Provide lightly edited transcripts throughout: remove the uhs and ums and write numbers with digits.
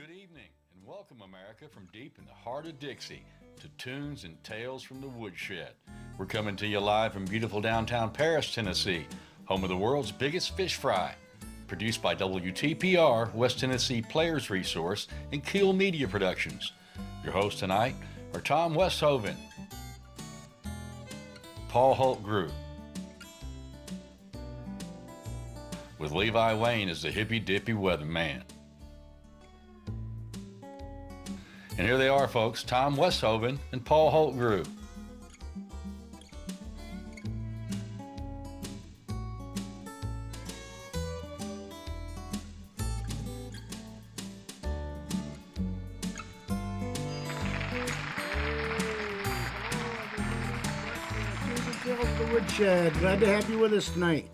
Good evening, and welcome, America, from deep in the heart of Dixie to Tunes and Tales from the Woodshed. We're coming to you live from beautiful downtown Paris, Tennessee, home of the world's biggest fish fry. Produced by WTPR, West Tennessee Players Resource, and Keel Media Productions. Your hosts tonight are Tom Westhoven, Paul Holt-Grew, with Levi Wayne as the hippy-dippy weatherman. And here they are, folks, Tom Westhoven and Paul Holt-Grew. The Woodshed. Glad to have you with us tonight.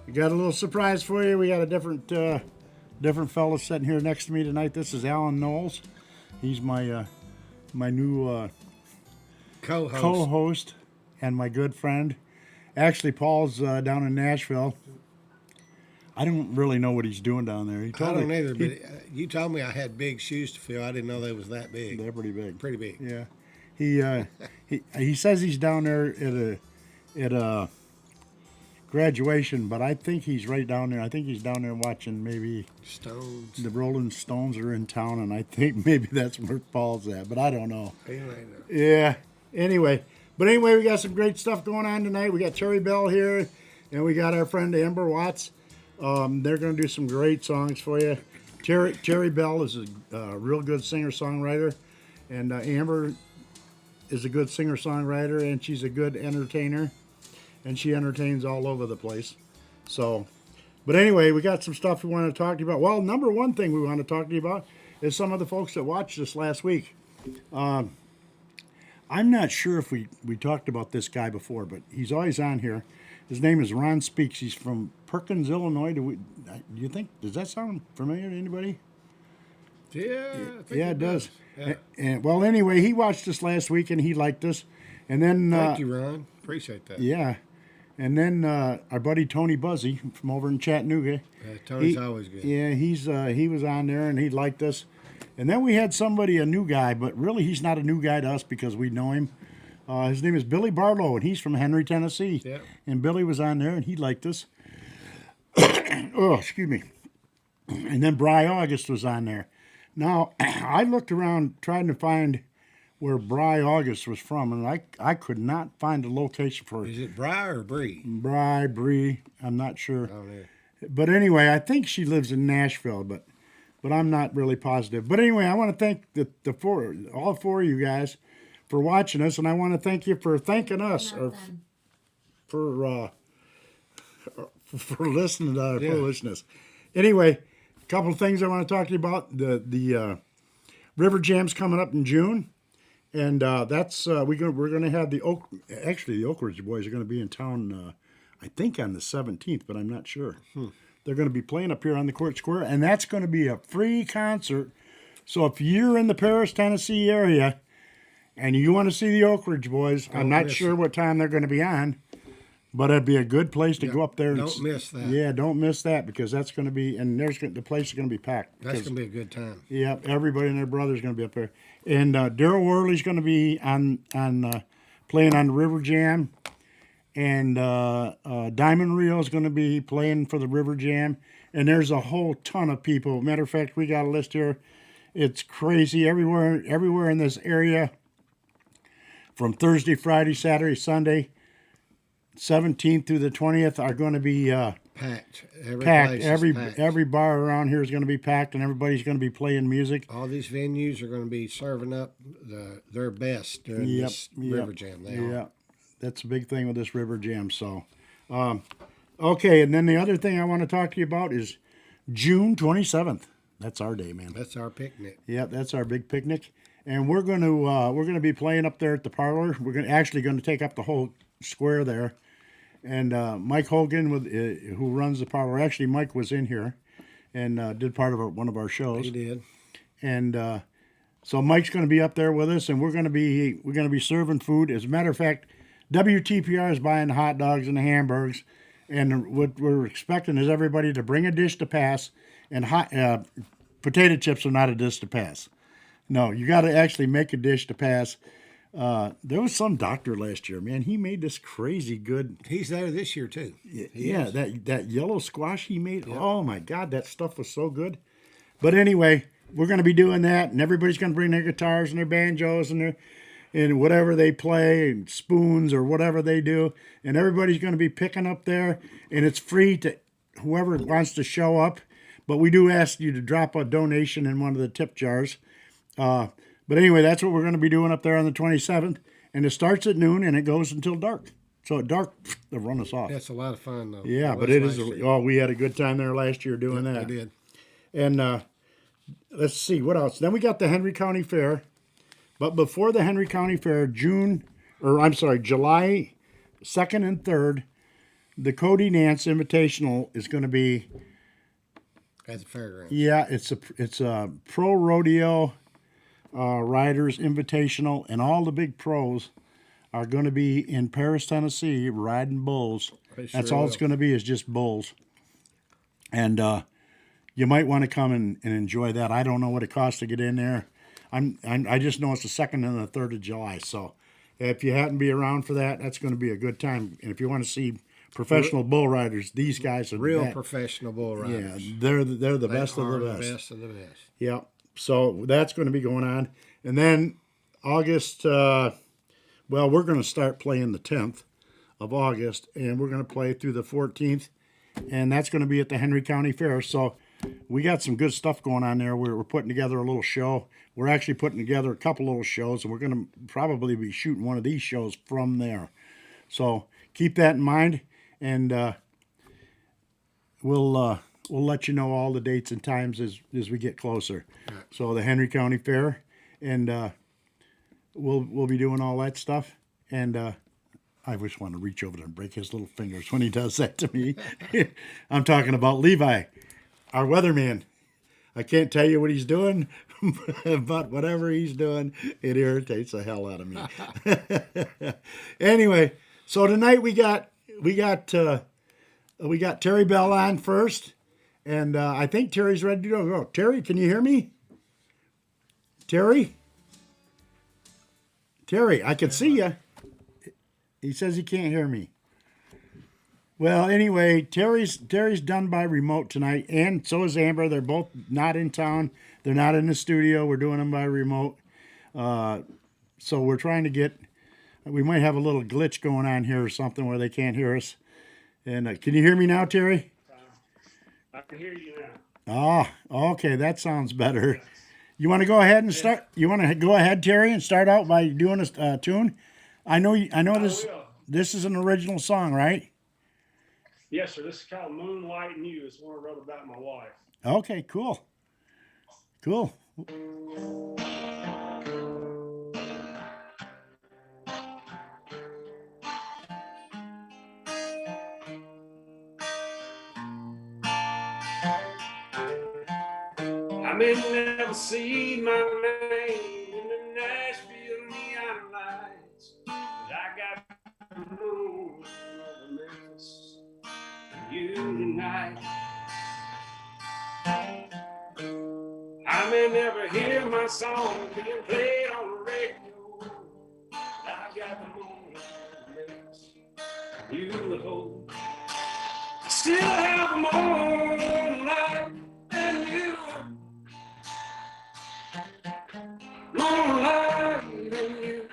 We got a little surprise for you. We got a different fellow sitting here next to me tonight. This is Alan Knowles. He's my new co-host and my good friend. Actually, Paul's down in Nashville. I don't really know what he's doing down there. I don't either, but you told me I had big shoes to fill. I didn't know they was that big. They're pretty big. Pretty big. Yeah. He says he's down there at a graduation, but I think he's right down there. I think he's down there watching maybe Stones. The Rolling Stones are in town, and I think maybe that's where Paul's at, but I don't know. Yeah. Anyway, we got some great stuff going on tonight. We got Cherry Bell here, and we got our friend Amber Watts. They're going to do some great songs for you. Cherry Bell is a real good singer-songwriter, and Amber is a good singer-songwriter, and she's a good entertainer, and she entertains all over the place. So, but anyway, we got some stuff we want to talk to you about. Well, number one thing we want to talk to you about is some of the folks that watched us last week. I'm not sure if we talked about this guy before, but he's always on here. His name is Ron Speaks. He's from Perkins, Illinois. Do you think, does that sound familiar to anybody? Yeah, I think it does. Yeah. And well, anyway, he watched us last week and he liked us. And then thank you, Ron. Appreciate that. Yeah. And then our buddy Tony Buzzy from over in Chattanooga. Tony's always good. Yeah, he was on there and he liked us. And then we had a new guy, but really he's not a new guy to us because we know him. His name is Billy Barlow, and he's from Henry, Tennessee. Yeah. And Billy was on there and he liked us. Oh, excuse me. And then Bry August was on there. Now, I looked around trying to find where Bry August was from, and I could not find a location for it. Is it Bry or Bree? Bree. I'm not sure. Oh, yeah. But anyway, I think she lives in Nashville, but I'm not really positive. But anyway, I want to thank all four of you guys for watching us, and I want to thank you for thanking us or for listening to our foolishness. Anyway, a couple of things I want to talk to you about. The River Jam's coming up in June, and that's we're going to have the Oak Ridge Boys are going to be in town. I think on the 17th, but I'm not sure. They're going to be playing up here on the Court Square, and that's going to be a free concert. So if you're in the Paris, Tennessee area, and you want to see the Oak Ridge Boys, I'm not sure what time they're going to be on. But it'd be a good place to go up there. Don't miss that. Yeah, don't miss that because that's going to be, and the place is going to be packed. That's going to be a good time. Yeah, everybody and their brother's going to be up there. And Daryl Worley's going to be on playing on the River Jam. And Diamond Rio is going to be playing for the River Jam. And there's a whole ton of people. Matter of fact, we got a list here. It's crazy everywhere in this area from Thursday, Friday, Saturday, Sunday. 17th through the 20th are going to be packed. Every bar around here is going to be packed, and everybody's going to be playing music. All these venues are going to be serving up their best during this River Jam. Yeah, that's a big thing with this River Jam. So, okay, and then the other thing I want to talk to you about is June 27th. That's our day, man. That's our picnic. Yeah, that's our big picnic, and we're going to be playing up there at the parlor. We're actually going to take up the whole square there. And Mike Hogan, who runs the parlor, actually Mike was in here and did part of one of our shows. He did. And so Mike's going to be up there with us, and we're going to be serving food. As a matter of fact, WTPR is buying the hot dogs and the hamburgers, and what we're expecting is everybody to bring a dish to pass and potato chips are not a dish to pass. No, you got to actually make a dish to pass. There was some doctor last year, man. He made this crazy good. He's there this year too. Yeah, that yellow squash he made. Yep. Oh my God, that stuff was so good. But anyway, we're going to be doing that, and everybody's going to bring their guitars and their banjos and whatever they play, and spoons or whatever they do, and everybody's going to be picking up there, and it's free to whoever wants to show up. But we do ask you to drop a donation in one of the tip jars. But anyway, that's what we're going to be doing up there on the 27th, and it starts at noon and it goes until dark. So at dark, they'll run us off. That's a lot of fun, though. Yeah, but it is. We had a good time there last year doing that. We did. And let's see what else. Then we got the Henry County Fair. But before the Henry County Fair, July 2nd and 3rd, the Cody Nance Invitational is going to be at the fairgrounds. Yeah, it's a pro rodeo riders invitational, and all the big pros are going to be in Paris, Tennessee, riding bulls. That's all it's going to be, is just bulls. And you might want to come and enjoy that. I don't know what it costs to get in there. I just know it's the 2nd and the 3rd of July. So if you happen to be around for that, that's going to be a good time. And if you want to see professional bull riders, these guys are real professional bull riders. Yeah, they're the best of the best. The best of the best. Yeah. So that's going to be going on. And then August, we're going to start playing the 10th of August, and we're going to play through the 14th, and that's going to be at the Henry County Fair. So we got some good stuff going on there. We're putting together a little show. We're actually putting together a couple little shows, and we're going to probably be shooting one of these shows from there. So keep that in mind, and we'll let you know all the dates and times as we get closer. Right. So the Henry County Fair, and we'll be doing all that stuff. And I just want to reach over there and break his little fingers when he does that to me. I'm talking about Levi, our weatherman. I can't tell you what he's doing, but whatever he's doing, it irritates the hell out of me. Anyway, so tonight we got Terry Bell on first, and I think Terry's ready to go. Terry, can you hear me? Terry, I can see you. He says he can't hear me. Well, anyway, Terry's done by remote tonight, and so is Amber. They're both not in town. They're not in the studio. We're doing them by remote. So we're trying to get. We might have a little glitch going on here or something where they can't hear us. And can you hear me now, Terry? I can hear you now. Oh, okay. That sounds better. You want to go ahead and start? You want to go ahead, Terry, and start out by doing a tune? I know this. This is an original song, right? Yes, sir. This is called Moonlight and You. It's one I wrote about my wife. Okay, cool. I may never see my name in the Nashville neon lights, but I got the moon over Memphis and you tonight. I may never hear my song being played on the radio, but I got the moon over Memphis and you the whole. I still have the moonlight and you. Moonlight and you.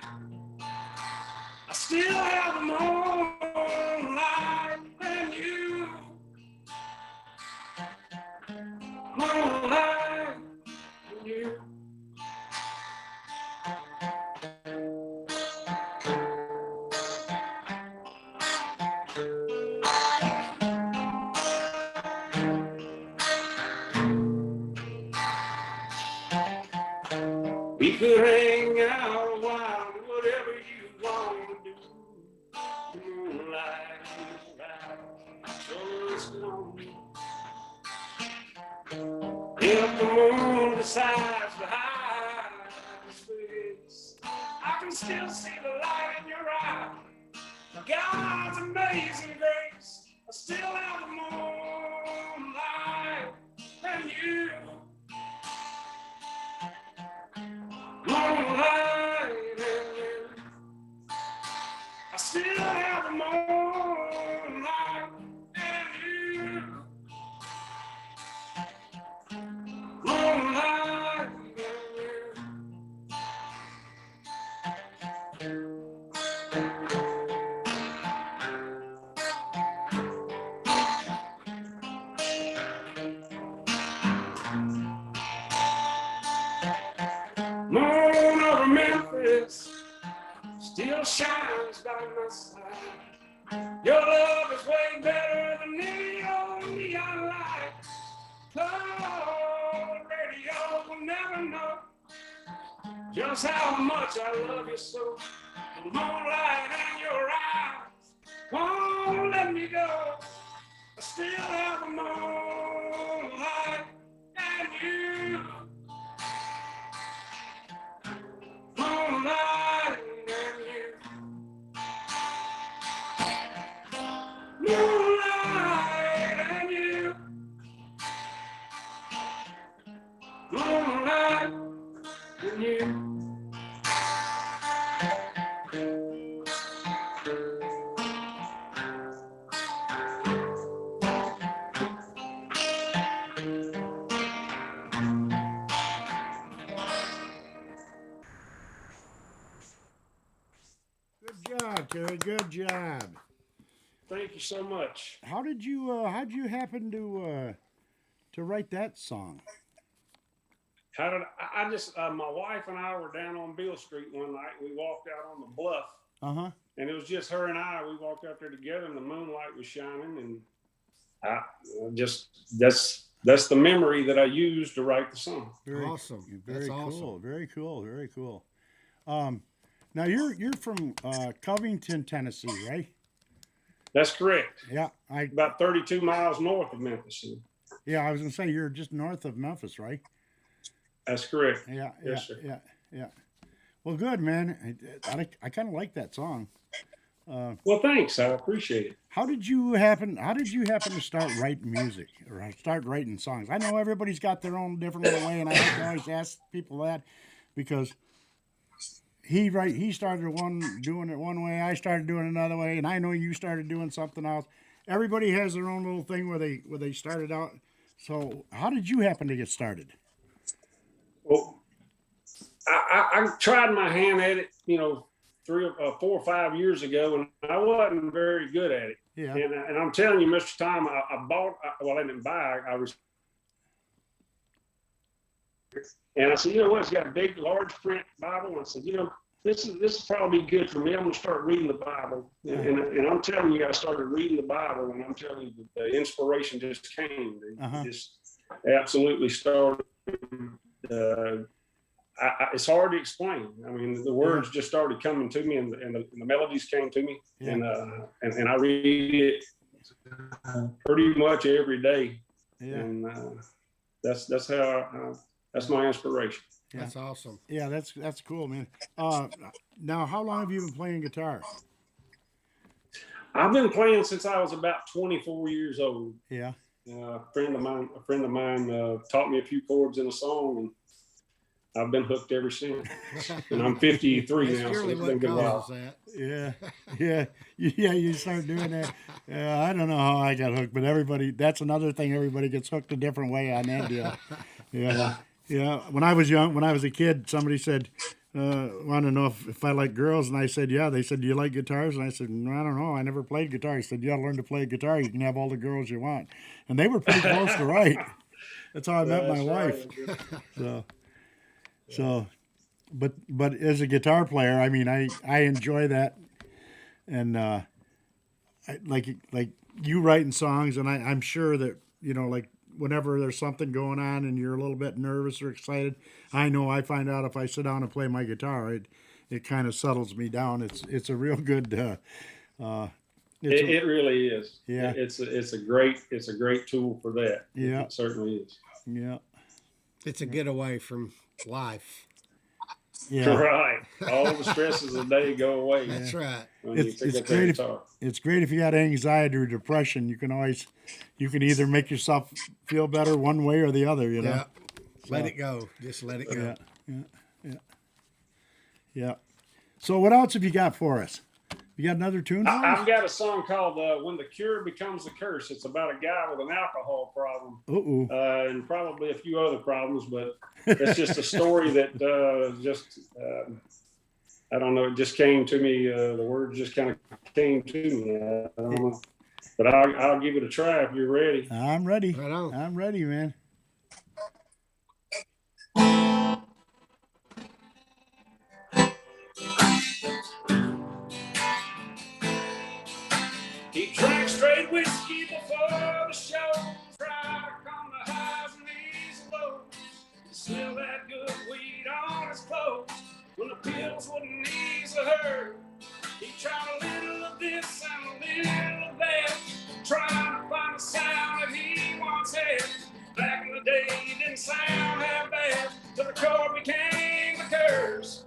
I still have the moonlight and you. Moonlight and you. We could hang out a while, whatever you want to do. The moonlight is right, so it's lonely. If the moon decides to hide its face, I can still see the light in your eye. God's amazing grace, I still have the moonlight and you. moonlight and you. I still have the moonlight and you. Moonlight and you. Moon over Memphis still shines by my side. Your love is way better than any old neon light. Oh, the radio will never know just how much I love you so. The moonlight in your eyes won't let me go. I still have the moonlight and you. Moonlight and you. Moonlight and you. Moonlight and you. Good job, Terry. Good job. Thank you so much. How'd you happen to write that song? How did I just my wife and I were down on Beale Street one night. We walked out on the bluff, and it was just her and I. We walked out there together, and the moonlight was shining, and I just that's the memory that I used to write the song. Very Awesome. Very That's cool. awesome. Very cool. Very cool. Now you're from Covington, Tennessee, right? That's correct. Yeah, About 32 miles north of Memphis. I was gonna say you're just north of Memphis, right? That's correct. Yeah. Yes, sir. Yeah. Well, good, man. I kind of like that song. Well, thanks. I appreciate it. How did you happen to start writing music or start writing songs? I know everybody's got their own different little way, and I always ask people that because he started doing it one way, I started doing it another way, and I know you started doing something else. Everybody has their own little thing where they started out. So how did you happen to get started? Well, I tried my hand at it, 4 or 5 years ago, and I wasn't very good at it. Yeah. And I'm telling you, Mr. Tom, I didn't buy. I was, and I said, you know what? It's got a big, large print Bible. And I said, this is probably good for me. I'm gonna start reading the Bible. And I'm telling you, I started reading the Bible, and I'm telling you, the inspiration just came. It just absolutely started. It's hard to explain. I mean, the words just started coming to me, and the melodies came to me, and I read it pretty much every day, and that's how that's my inspiration. Yeah. That's awesome. Yeah, that's cool, man. Now, how long have you been playing guitar? I've been playing since I was about 24 years old. Yeah. A friend of mine taught me a few chords in a song, and I've been hooked ever since. And I'm 53 now, so it's been a good while. That. Yeah. You start doing that. I don't know how I got hooked, but that's another thing. Everybody gets hooked a different way on that deal. Yeah. When I was young, when I was a kid, somebody said, want to know if I like girls, and I said, yeah. They said, do you like guitars? And I said, no, I don't know. I never played guitar. He said, you got to learn to play guitar. You can have all the girls you want. And they were pretty close to right. That's how I met my wife. So, but as a guitar player, I mean, I enjoy that, and I like you writing songs, and I'm sure that like whenever there's something going on and you're a little bit nervous or excited, I know I find out if I sit down and play my guitar, it kind of settles me down. It's a real good. It really is. Yeah, it's a great tool for that. Yeah, it certainly is. Yeah, it's a getaway from life. Yeah, right. All the stresses of the day go away. That's right. It's great. It's great if you got anxiety or depression. You can either make yourself feel better one way or the other. Yeah. Let it go. Just let it go. Yeah. Yeah. So what else have you got for us? You got another tune? I've got a song called "When the Cure Becomes the Curse." It's about a guy with an alcohol problem, and probably a few other problems, but it's just a story that I don't know. It just came to me. The words just kind of came to me. I don't know, but I'll give it a try if you're ready. I'm ready. Right on. I'm ready, man. He drank straight whiskey before the show, tried to calm the highs and ease the lows. He smelled that good weed on his clothes when the pills wouldn't ease the hurt. He tried a little of this and a little of that, trying to find a sound that he once had. Back in the day, it didn't sound half bad till the chord became the curse.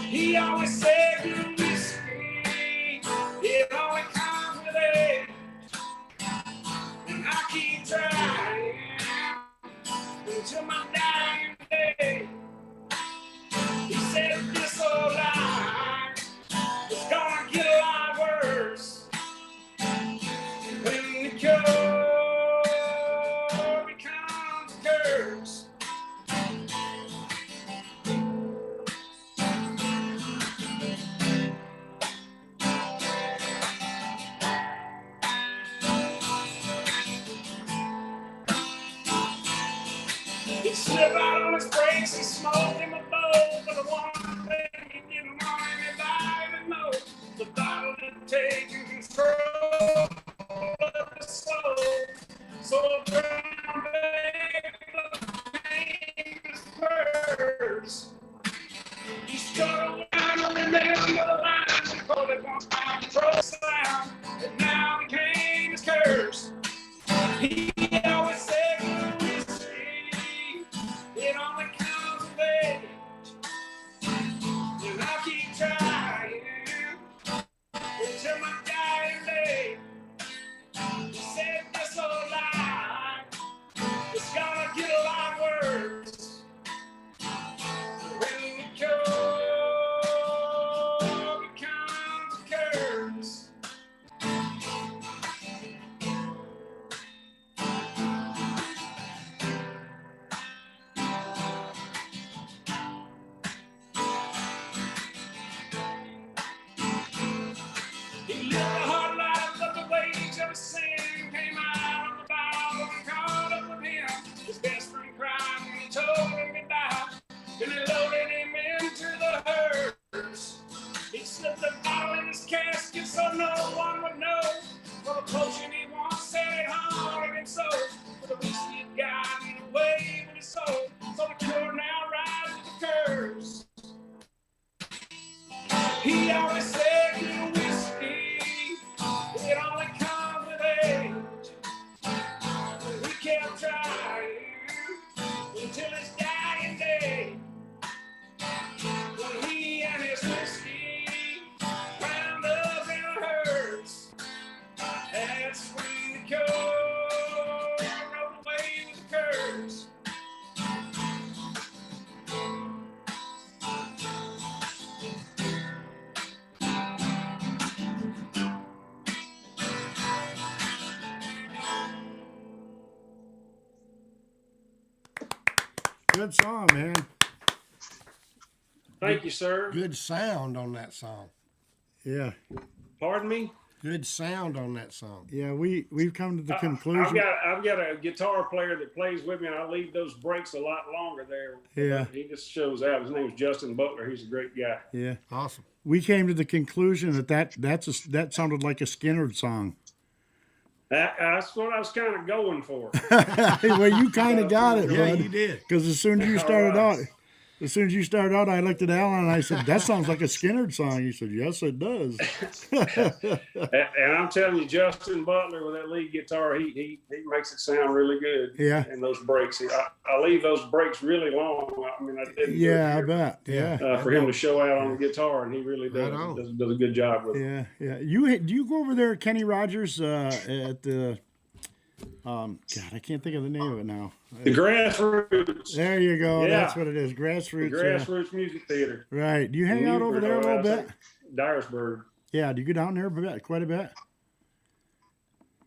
He always said good whiskey, it only comes with age. And I keep trying until my dying day. He said this old life is gonna get a lot worse when the cure becomes a curse. He slipped out on his brakes and smoked him a bowl, but the one thing he didn't want anybody to know, the bottle had taken control of his soul. So a brown bag became his purse. He struggled around and remembered the lines and called it once by control sound, and now became his curse. He always said good whiskey, it only comes with age. And I keep trying until my dying day. He said this old life is gonna get a lot worse when the cure becomes a curse. He lived a hard life, but the wage of his sin came out of the Bible and caught up with him. His best friend cried when he told him goodbye, and he loaded him into the hearse. He slipped the bottle in his casket so no one would know. For the potion he once said it haunted him so. For the whiskey had gotten away with his soul. So the cure now rides with the curse. He always said good whiskey, it only comes with age. And he kept trying until his dying day. When he and his whiskey wound up in a hearse, that's when the cure rode away with the curse. Good song, man. Thank you, sir. Good sound on that song. Yeah. Pardon me? Good sound on that song. Yeah, we've come to the conclusion. I've got a guitar player that plays with me, and I leave those breaks a lot longer there. Yeah. He just shows out. His name is Justin Butler. He's a great guy. Yeah. Awesome. We came to the conclusion that sounded like a Skinner song. That's what I was kind of going for. Well, you kind of got it, Yeah, bud. you did. Because as soon as you started out, I looked at Alan and I said, "That sounds like a Skinner song." He said, "Yes, it does." And I'm telling you, Justin Butler with that lead guitar, he makes it sound really good. Yeah. And those breaks, I leave those breaks really long. I mean, I didn't. Yeah, I bet. Yeah. For him to show out on the guitar, and he really does, does a good job with it. Yeah. Do you go over there at Kenny Rogers at the God, I can't think of the name of it now. The Grassroots. There you go. Yeah. That's what it is. The Grassroots. Grassroots Music Theater. Right. Do you hang out over there a little bit? Dyersburg. Yeah. Do you go down there quite a bit?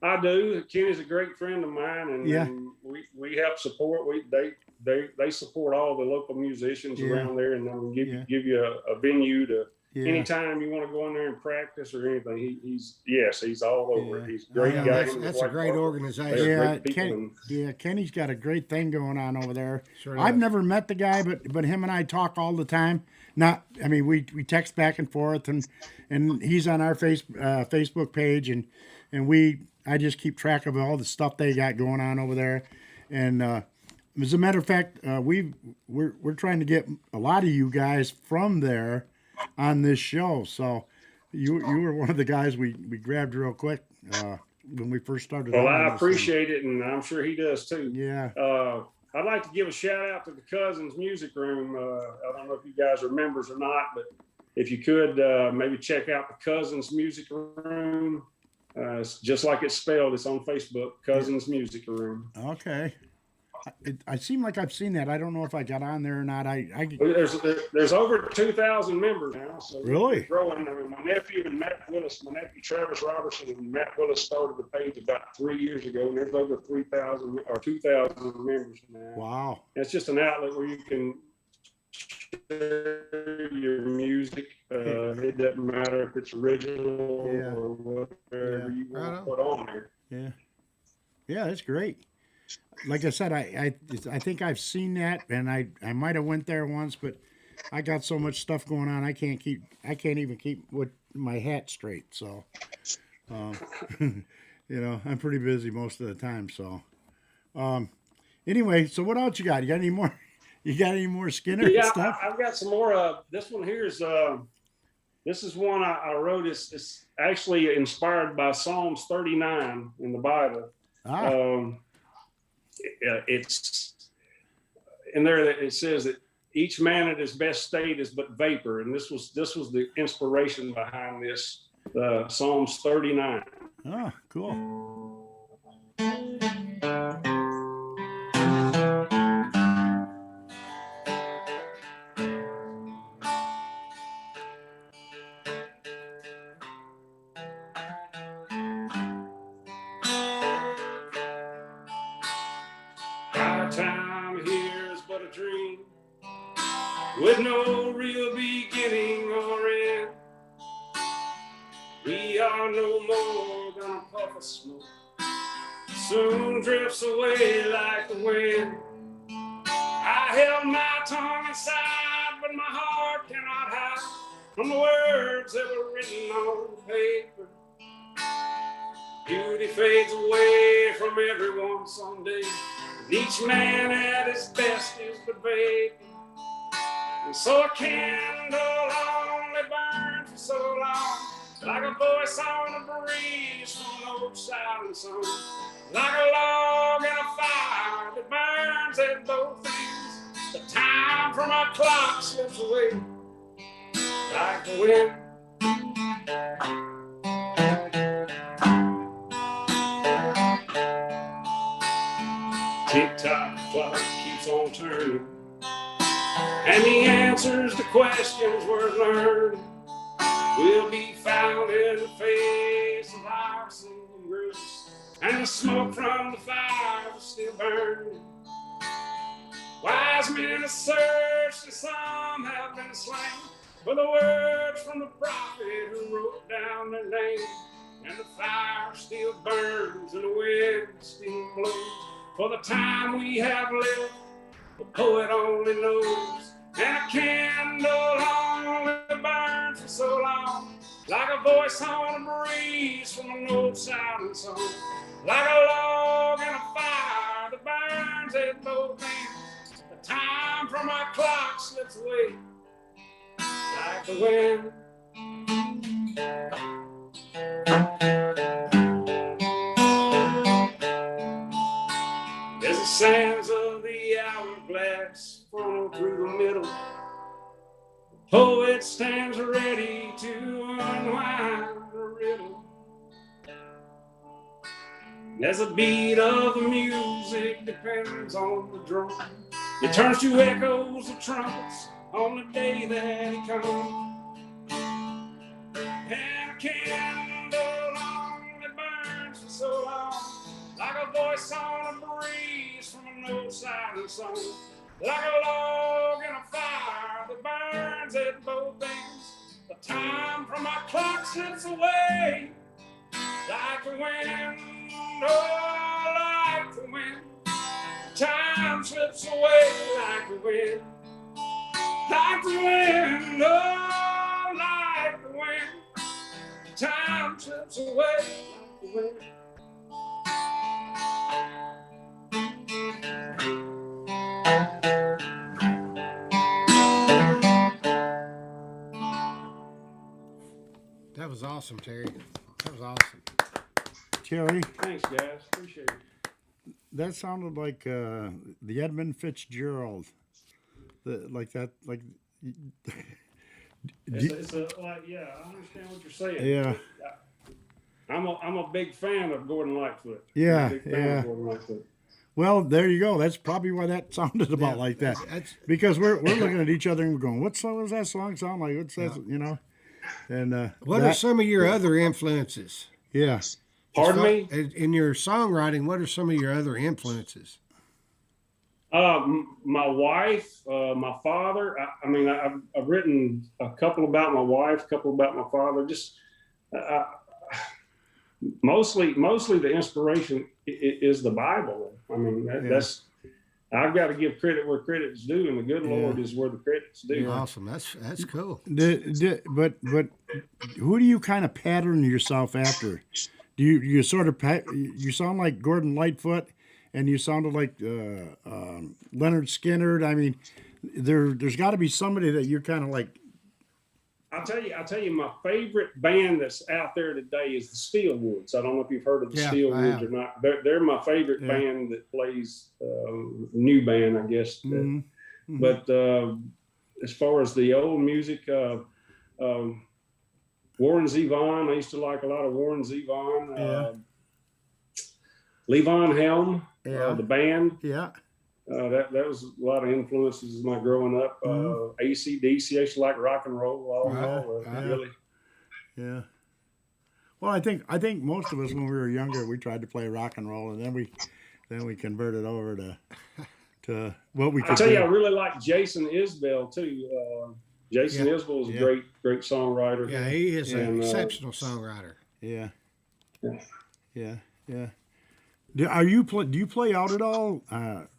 I do. Kenny's a great friend of mine, and, Yeah. and we help support. They support all the local musicians around there, and they'll give you a venue to anytime you want to go in there and practice or anything. He's all over it. He's a great guy. That's a great organization. Yeah, Kenny's got a great thing going on over there. Sure I've does. never met the guy, but him and I talk all the time. We text back and forth, and he's on our Facebook page, and I just keep track of all the stuff they got going on over there. And as a matter of fact, we're trying to get a lot of you guys from there on this show. So you were one of the guys we grabbed real quick when we first started. Well, I appreciate it, and I'm sure he does too. Yeah. I'd like to give a shout out to the Cousins Music Room. I don't know if you guys are members or not, but if you could maybe check out the Cousins Music Room. It's just like it's spelled. It's on Facebook, Cousins Music Room. Okay. I seem like I've seen that. I don't know if I got on there or not. There's over 2,000 members now. So really? We're growing. I mean, my nephew Travis Robertson and Matt Willis started the page about 3 years ago, and there's over 3,000 or 2,000 members now. Wow. It's just an outlet where you can share your music. It doesn't matter if it's original or whatever you want to put on there. Yeah. Yeah, that's great. Like I said, I think I've seen that, and I might have went there once, but I got so much stuff going on, I can't even keep with my hat straight. So, I'm pretty busy most of the time. So, anyway, so what else you got? You got any more? You got any more Skinner stuff? I've got some more. This one here is this is one I wrote. It's actually inspired by Psalms 39 in the Bible. It's in there that it says that each man at his best state is but vapor, and this was the inspiration behind this, Psalms 39. Oh, cool. Time here is but a dream, with no real beginning or end. We are no more than a puff of smoke, soon drifts away like the wind. I held my tongue inside, but my heart cannot hide from the words that were written on the paper. Beauty fades away from everyone someday. Each man at his best is but vapor. And so a candle only burns for so long, like a voice on a breeze from an old silent song, like a log in a fire that burns at both ends. The time from our clock slips away like the wind. Tick-tock clock keeps on turning, and the answers to questions worth learning will be found in the face of our single roots, and the smoke from the fire is still burning. Wise men have searched, and some have been slain, for the words from the prophet who wrote down their name. And the fire still burns, and the wind still blows. For the time we have left, the poet only knows. And a candle only burns for so long, like a voice on a breeze from an old silent song, like a log in a fire that burns at both ends. The time from our clock slips away like the wind. As the sands of the hourglass funnel through the middle, the poet stands ready to unwind the riddle. As the beat of the music depends on the drum, it turns to echoes of trumpets on the day that he comes. And a candle only burns for so long, like a voice on a breeze from an old silent song, like a log in a fire that burns at both ends. The time from my clock slips away like the wind, oh, like the wind. Time slips away like the wind, like the wind, oh, like the wind. Time slips away like the wind. That was awesome, Terry. That was awesome. Terry, Thanks, guys. Appreciate it. that sounded like the Edmund Fitzgerald. Like that, like. It's a, like, yeah, I understand what you're saying. Yeah. I'm a big fan of Gordon Lightfoot. Yeah, I'm a big fan yeah. of Gordon Lightfoot. Well, there you go. That's probably why that sounded about Yeah, like that. that's- Because we're looking at each other and we're going, what song does that song sound like? What's that? You know. And What are some of your other influences? Yeah. Pardon me? In your songwriting, what are some of your other influences? My wife, my father. I mean, I've written a couple about my wife, a couple about my father. Just mostly the inspiration is the Bible. I mean, that's. I've got to give credit where credit's due, and the good Lord is where the credit's due. Awesome. That's cool. But who do you kind of pattern yourself after? Do you sort of you sound like Gordon Lightfoot, and you sounded like Leonard Skinner. I mean, there's got to be somebody that you're kind of like. I'll tell you, my favorite band that's out there today is the Steelwoods. I don't know if you've heard of the Steelwoods or not. They're my favorite band that plays new band, I guess. Mm-hmm. But as far as the old music, Warren Zevon, I used to like a lot of Warren Zevon. Levon Helm, the band. Yeah. That was a lot of influences in my growing up. AC/DC, I used to like rock and roll. Really. Yeah. Well, I think most of us when we were younger, we tried to play rock and roll, and then we converted over to what we could. I tell do. you, I really like Jason Isbell too. Jason Isbell is a great songwriter. Yeah, he is an exceptional songwriter. Yeah. Do you play out at all?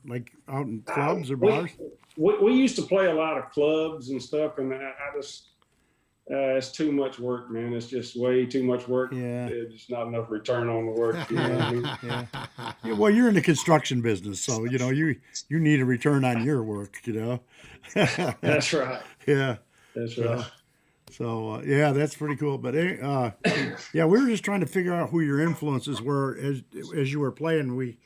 Like out in clubs or bars? We used to play a lot of clubs and stuff, and I just it's too much work, man. It's just way too much work. Yeah. There's just not enough return on the work. You know what I mean? Yeah, well, you're in the construction business, so you know you need a return on your work. You know. That's right. Yeah. That's right. So yeah, that's pretty cool. But yeah, we were just trying to figure out who your influences were as you were playing. We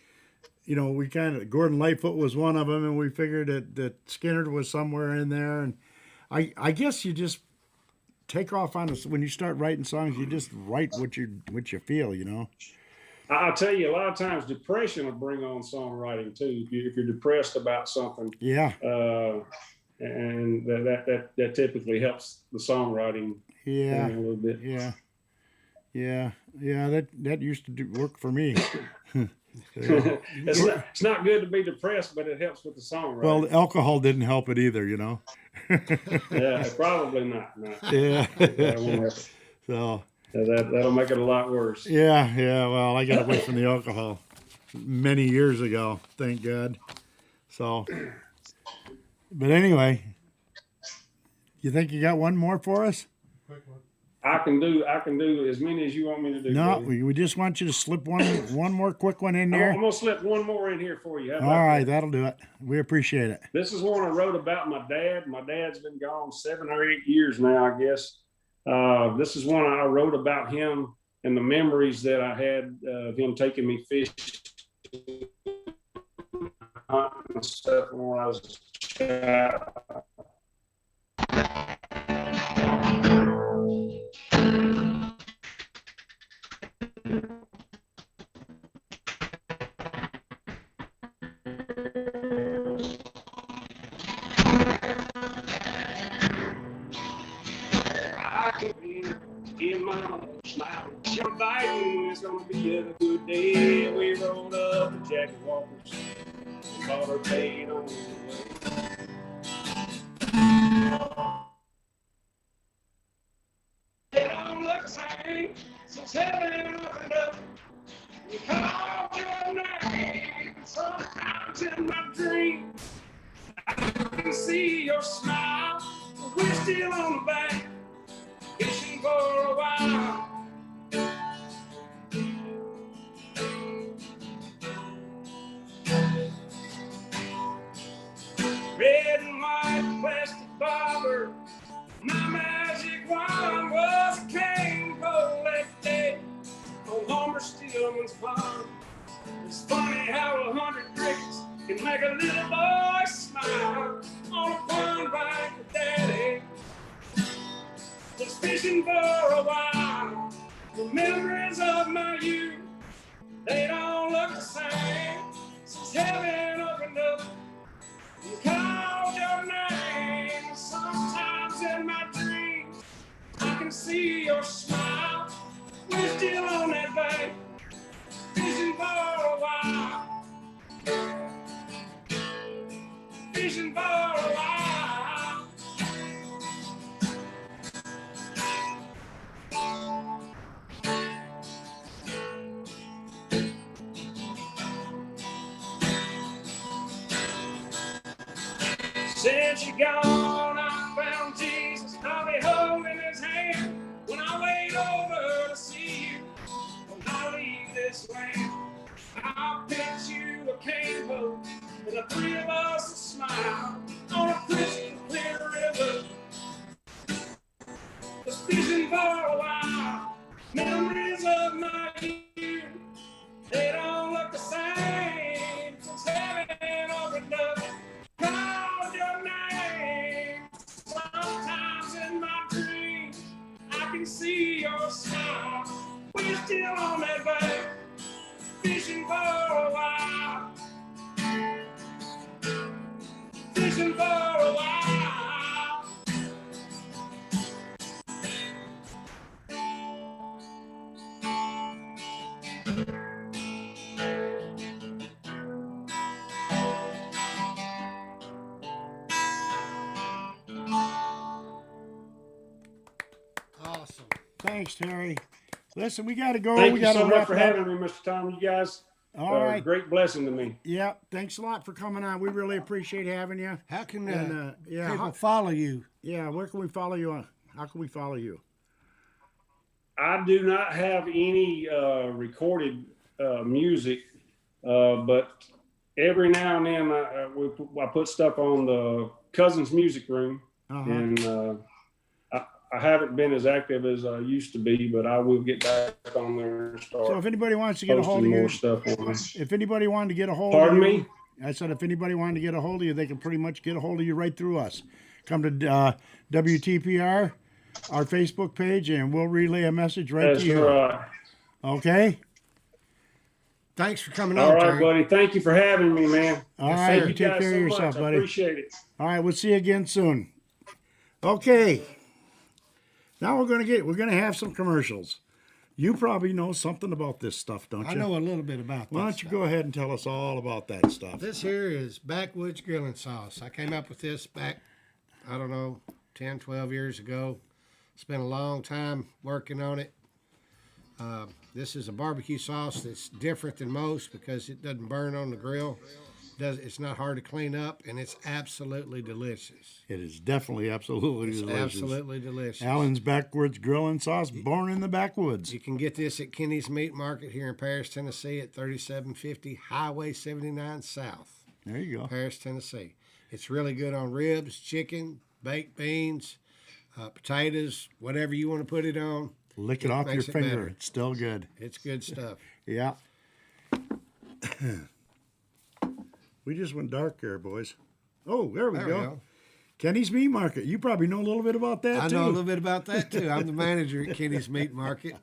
kind of Gordon Lightfoot was one of them, and we figured that Skinner was somewhere in there. And I guess you just take off on this when you start writing songs. You just write what you feel. You know. I'll tell you, a lot of times depression will bring on songwriting too. If you're depressed about something. Yeah. And that typically helps the songwriting a little bit. Yeah. That used to work for me. It's not good to be depressed, but it helps with the songwriting. Well, alcohol didn't help it either, you know. Yeah, probably not. No. Yeah. That won't help it. So that'll make it a lot worse. Yeah. Well, I got away from the alcohol many years ago, thank God. So. But anyway, you think you got one more for us? I can do as many as you want me to do. No, buddy. we just want you to slip one more quick one in there. I'm gonna slip one more in here for you. How about All right, that? that'll do it. We appreciate it. This is one I wrote about my dad. My dad's been gone 7 or 8 years now, I guess. This is one I wrote about him and the memories that I had of him taking me fishing and stuff when I was a child. mama smile. You're fighting, it's gonna be a good day. We rolled up the Jackie Walkers and bought her paid on the way. It don't look the same since heaven opened up. You called your name sometimes in my dream. I can see your smile. We're still on the bank, fishing for a while. Red and white plastic bobber. My magic wand was a cane pole that day on Homer Stillman's farm. It's funny how 100 crickets can make a little boy smile on a pond bank with daddy. Just fishing for a while. The memories of my youth, they don't look the same since heaven opened up. You called your name sometimes in my dreams. I can see your smile. We're still on that bank, fishing for a while. Fishing for a while. Since you're gone, I found Jesus. I'll be holding his hand when I wait over to see you. When I leave this land, I'll pitch you a cane boat, and the three of us will smile on a crystal clear river. Just fishing for a while. Memories of my youth, they don't look the same since heaven opened up. Called your name sometimes in my dreams. I can see your smile. We're still on that bank, fishing for a while. Fishing for a while. Awesome. Thanks, Terry. Listen, we got to go. Thank we you got so to much wrap for it up. having me, Mr. Tom. You guys All are a right. great blessing to me. Yeah, thanks a lot for coming on. We really appreciate having you. How can And, people how- follow you? Yeah, where can we follow you on? How can we follow you? I do not have any recorded music, but every now and then I put stuff on the Cousins Music Room, and I haven't been as active as I used to be, but I will get back on there and start So if anybody wants to get a hold posting of more you, stuff on it. if anybody wanted to get a hold Pardon of you, me? I said if anybody wanted to get a hold of you, they can pretty much get a hold of you right through us. Come to WTPR, our Facebook page, and we'll relay a message right That's to you. right. Okay? Thanks for coming All on, right, Terry. buddy. Thank you for having me, man. All Yes, right, sir. you Thank take guys care so of much. yourself, I buddy. appreciate it. All right, we'll see you again soon. Okay. Now we're gonna have some commercials. You probably know something about this stuff, don't you? I know a little bit about Why this don't you stuff. go ahead and tell us all about that stuff? This here is Backwoods Grilling Sauce. I came up with this back, I don't know, 10, 12 years ago. Spent a long time working on it. This is a barbecue sauce that's different than most because it doesn't burn on the grill. It's not hard to clean up, and it's absolutely delicious. It is definitely absolutely delicious. Absolutely delicious. Allen's Backwoods Grilling Sauce, born in the backwoods. You can get this at Kenny's Meat Market here in Paris, Tennessee at 3750 Highway 79 South, There you go. Paris, Tennessee. It's really good on ribs, chicken, baked beans, potatoes, whatever you want to put it on. Lick it off your makes it finger. better. It's still good. It's good stuff. Yeah. We just went dark there, boys. Oh, there we There go. we go. Kenny's Meat Market. You probably know a little bit about that, I too. know a little bit about that too. I'm the manager at Kenny's Meat Market.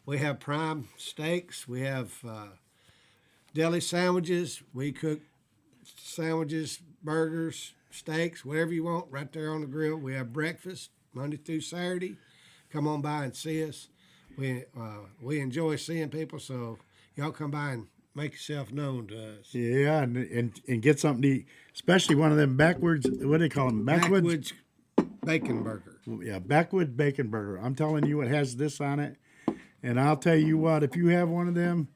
We have prime steaks. We have deli sandwiches. We cook sandwiches, burgers, steaks, whatever you want, right there on the grill. We have breakfast Monday through Saturday. come on by and see us. We enjoy seeing people, so y'all come by and make yourself known to us. Yeah, and get something to eat, especially one of them backwoods. What do they call them? Backwoods bacon burger. Yeah, backwoods bacon burger. I'm telling you, it has this on it, and I'll tell you what. If you have one of them,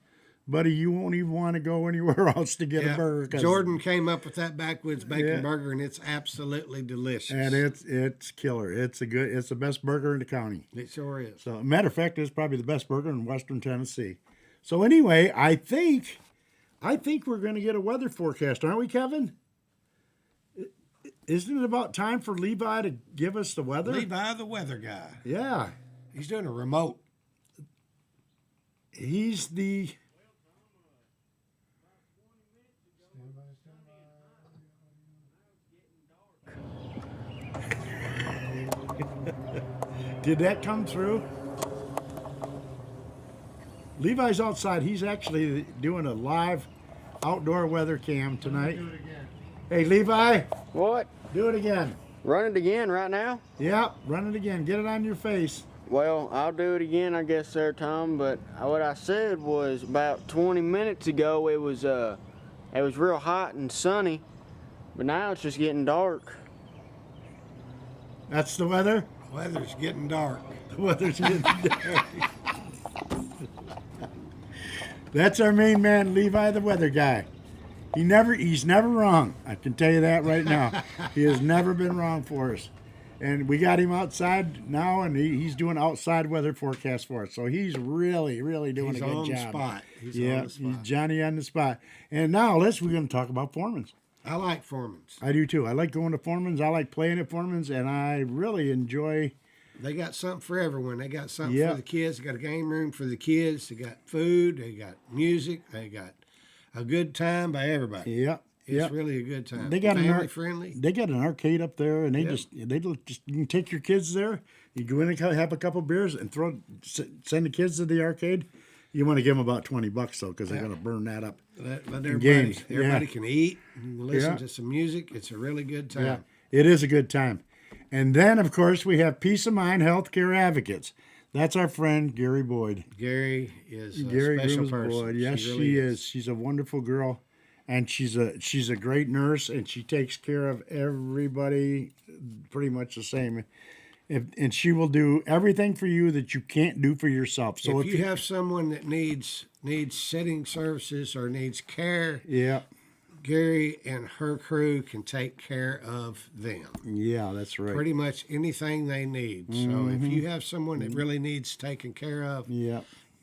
buddy, you won't even want to go anywhere else to get a burger. Jordan came up with that backwoods bacon burger, and it's absolutely delicious. And it's killer. It's the best burger in the county. It sure is. So, matter of fact, it's probably the best burger in Western Tennessee. So anyway, I think we're going to get a weather forecast, aren't we, Kevin? Isn't it about time for Levi to give us the weather? Levi, the weather guy. Yeah. He's doing a remote. He's the... Did that come through? Levi's outside. He's actually doing a live outdoor weather cam tonight. Do it again. Hey, Levi, What? do it again. Run it again right now? Yep, run it again. Get it on your face. Well, I'll do it again, I guess, there, Tom. But what I said was about 20 minutes ago it was real hot and sunny, but now it's just getting dark. That's the weather. The weather's getting dark. The weather's getting dark. That's our main man, Levi, the weather guy. He's never wrong. I can tell you that right now. He has never been wrong for us. And we got him outside now, and he's doing outside weather forecast for us. So he's really, really doing a good job. He's on the spot. He's Johnny on the spot. And now we're going to talk about Foreman's. I like Foreman's. I do too. I like going to Foreman's. I like playing at Foreman's, and I really enjoy. They got something for everyone. They got something for the kids. They got a game room for the kids. They got food. They got music. They got a good time by everybody. Yep. It's really a good time. They got family friendly. They got an arcade up there, and they just you can take your kids there. You go in and have a couple beers and send the kids to the arcade. You want to give them about $20 though, because they're going to burn that up. Let everybody can eat and listen to some music. It's a really good time. Yeah, it is a good time. And then, of course, we have Peace of Mind Healthcare Advocates. That's our friend, Gary Boyd. Gary is a Gary special Grooms person. Boyd. Yes, she is. She's a wonderful girl, and she's a great nurse, and she takes care of everybody pretty much the same. And she will do everything for you that you can't do for yourself. So if you have someone that needs sitting services or needs care, Gary and her crew can take care of them. Yeah, that's right. Pretty much anything they need. Mm-hmm. So if you have someone that really needs taken care of,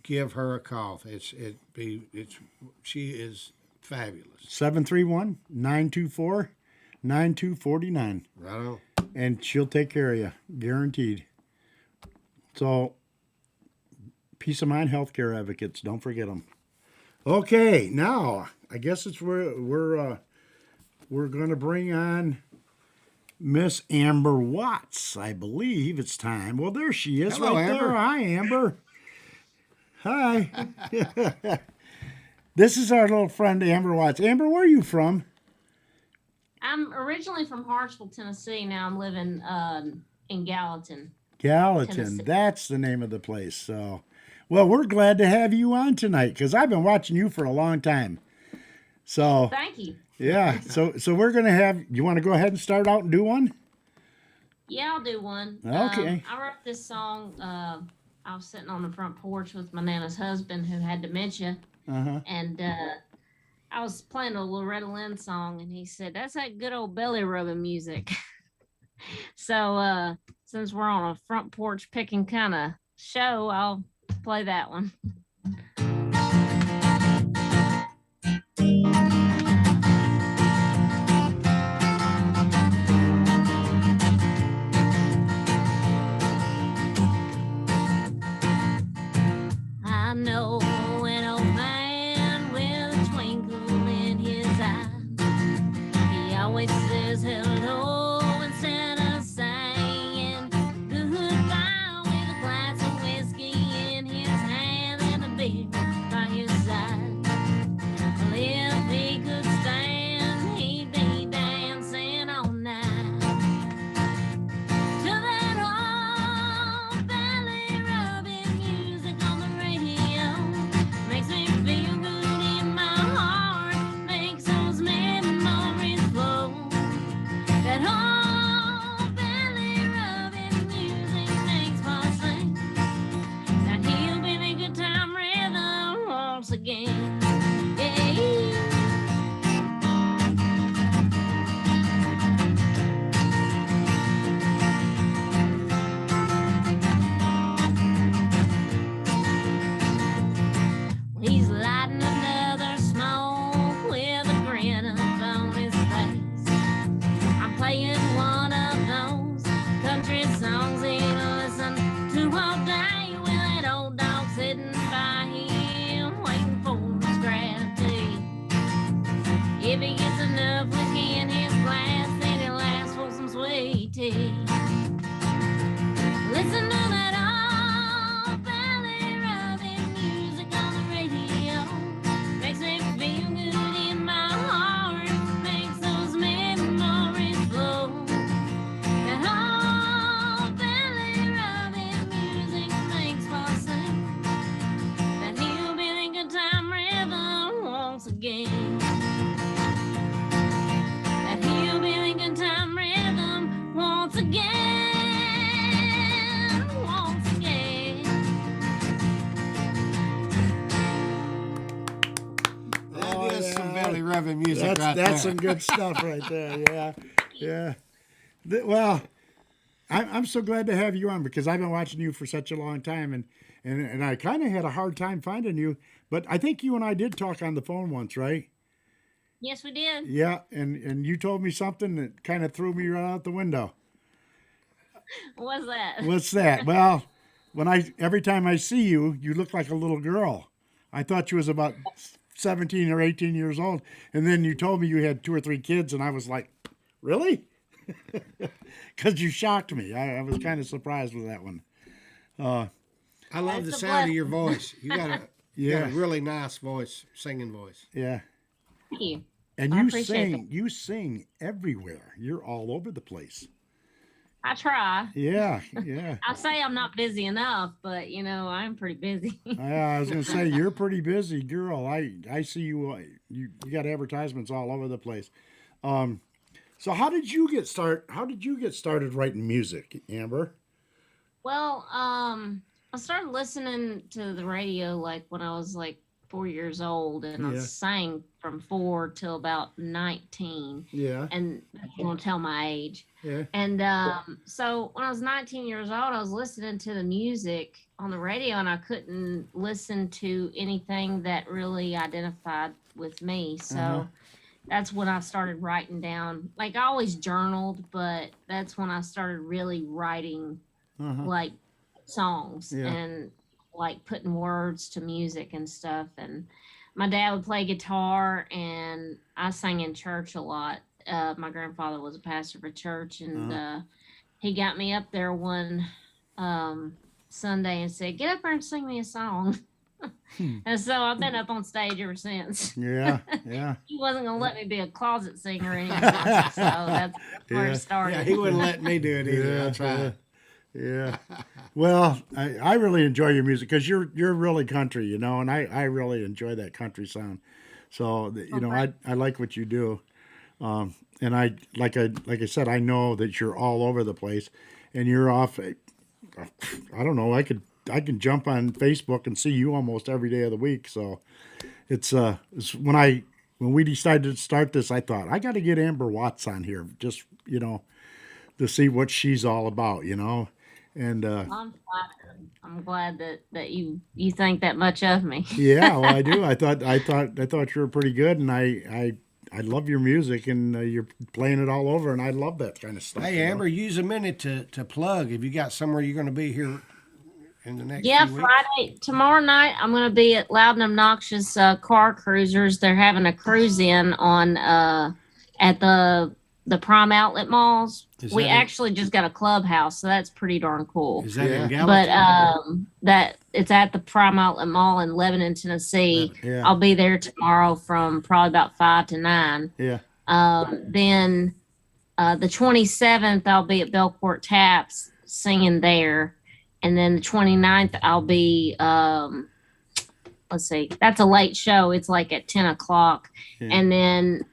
give her a call. She is fabulous. 731-924-9249. Right on. And she'll take care of you, guaranteed. So, Peace of Mind Healthcare Advocates, don't forget them. Okay, now I guess it's we're going to bring on Miss Amber Watts. I believe it's time. Well, there she is. Hello, right Amber. There. Hi, Amber. Hi. This is our little friend Amber Watts. Amber, where are you from? I'm originally from Hartsville, Tennessee. Now I'm living in Gallatin. Gallatin, that's the name of the place. So, well, we're glad to have you on tonight because I've been watching you for a long time. So, thank you. Yeah, so we're gonna have. You want to go ahead and start out and do one? Yeah, I'll do one. Okay. I wrote this song. I was sitting on the front porch with my nana's husband who had dementia, and I was playing a Loretta Lynn song, and he said, "That's that good old belly rubbing music." So since we're on a front porch picking kind of show, I'll play that one. I know an old man with a twinkle in his eye. He always says hello instead of saying goodbye, with a glass of whiskey in his hand and a beer by his side. Well, if he could stand, he'd be dancing all night to that old belly again. Yeah. He's lighting another smoke with a grin up on his face. I'm playing one of those country songs he'll listen to all day with that old dog sitting by him waiting for his gravity. If he gets enough whiskey in his glass, then he'll ask for some sweet tea. Listen to that old belly rubbing music on the radio. Makes me feel good in my heart. Makes those memories flow. That old belly rubbing music makes me sing. That hillbilly good time rhythm once again. That hillbilly good time rhythm once again. Once again. That is some yeah. belly rubbing music That's right that's there. some good stuff right there. Yeah, yeah. Well, I'm so glad to have you on because I've been watching you for such a long time, and I kind of had a hard time finding you, but I think you and I did talk on the phone once, right? Yes, we did. Yeah, and you told me something that kind of threw me right out the window. What's that? What's that? Well, every time I see you, you look like a little girl. I thought you was about 17 or 18 years old, and then you told me you had 2 or 3 kids, and I was like, really? Because you shocked me. I was kind of surprised with that one. I love the That's a sound of your voice. You got a Yeah, really nice voice, singing voice. yeah. Thank you. And I you appreciate sing, you sing everywhere. You're all over the place. I try. Yeah, yeah. I say I'm not busy enough, but I'm pretty busy. I was gonna say you're a pretty busy girl. I see you. You got advertisements all over the place. So how did you get started writing music, Amber? Well, I started listening to the radio like when I was like 4 years old, and I Yeah. sang from 4 till about 19. Yeah, And you won't tell my age. yeah. And so when I was 19 years old, I was listening to the music on the radio, and I couldn't listen to anything that really identified with me. So Uh-huh. that's when I started writing down. Like I always journaled, but that's when I started really writing Uh-huh. like songs Yeah. and like putting words to music and stuff. And my dad would play guitar, and I sang in church a lot. My grandfather was a pastor of a church, and he got me up there one Sunday and said, "Get up there and sing me a song." And so I've been up on stage ever since. Yeah, yeah. He wasn't gonna let me be a closet singer anymore, so that's where Yeah. it started. Yeah, he wouldn't let me do it either. Yeah, I tried. Yeah. Well, I really enjoy your music because you're really country, and I really enjoy that country sound. So I like what you do, and I like I said, I know that you're all over the place, and you're off. I don't know. I can jump on Facebook and see you almost every day of the week. So it's when we decided to start this, I thought I got to get Amber Watts on here, just to see what she's all about, And I'm flattered. I'm glad that you think that much of me. yeah, well, I do. I thought you were pretty good, and I love your music, and you're playing it all over, and I love that kind of stuff. Hey, Amber, use a minute to plug. Have you got somewhere you're going to be here in the next Yeah, few weeks? Friday, tomorrow night, I'm going to be at Loud and Obnoxious Car Cruisers. They're having a cruise in on at the Prime Outlet malls. Is We that in- actually just got a clubhouse, so that's pretty darn cool. Is that in Yeah. Gallatin? But that it's at the Prime Outlet Mall in Lebanon, Tennessee. Yeah. I'll be there tomorrow from probably about 5 to 9. Yeah. Then the 27th, I'll be at Belcourt Taps singing there. And then the 29th, I'll be, let's see, that's a late show. It's like at 10 o'clock. Yeah. And then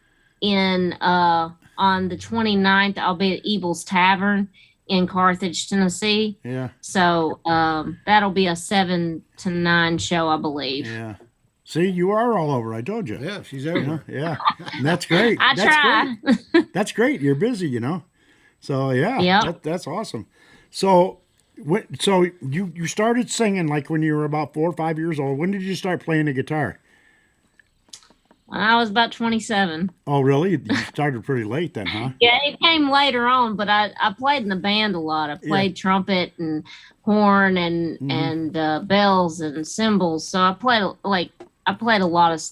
on the 29th, I'll be at Evil's Tavern in Carthage, Tennessee. Yeah. So that'll be a 7 to 9 show, I believe. Yeah. See, you are all over. I told you. Yeah, she's everywhere. Yeah, and that's great. I try. Great. That's great. You're busy, you know. So yeah, Yep. that's awesome. So, so you started singing like when you were about 4 or 5 years old. When did you start playing the guitar? When I was about 27. Oh, really? You started pretty late then, huh? Yeah, it came later on, but I played in the band a lot. I played trumpet and horn and bells and cymbals. So I played a lot of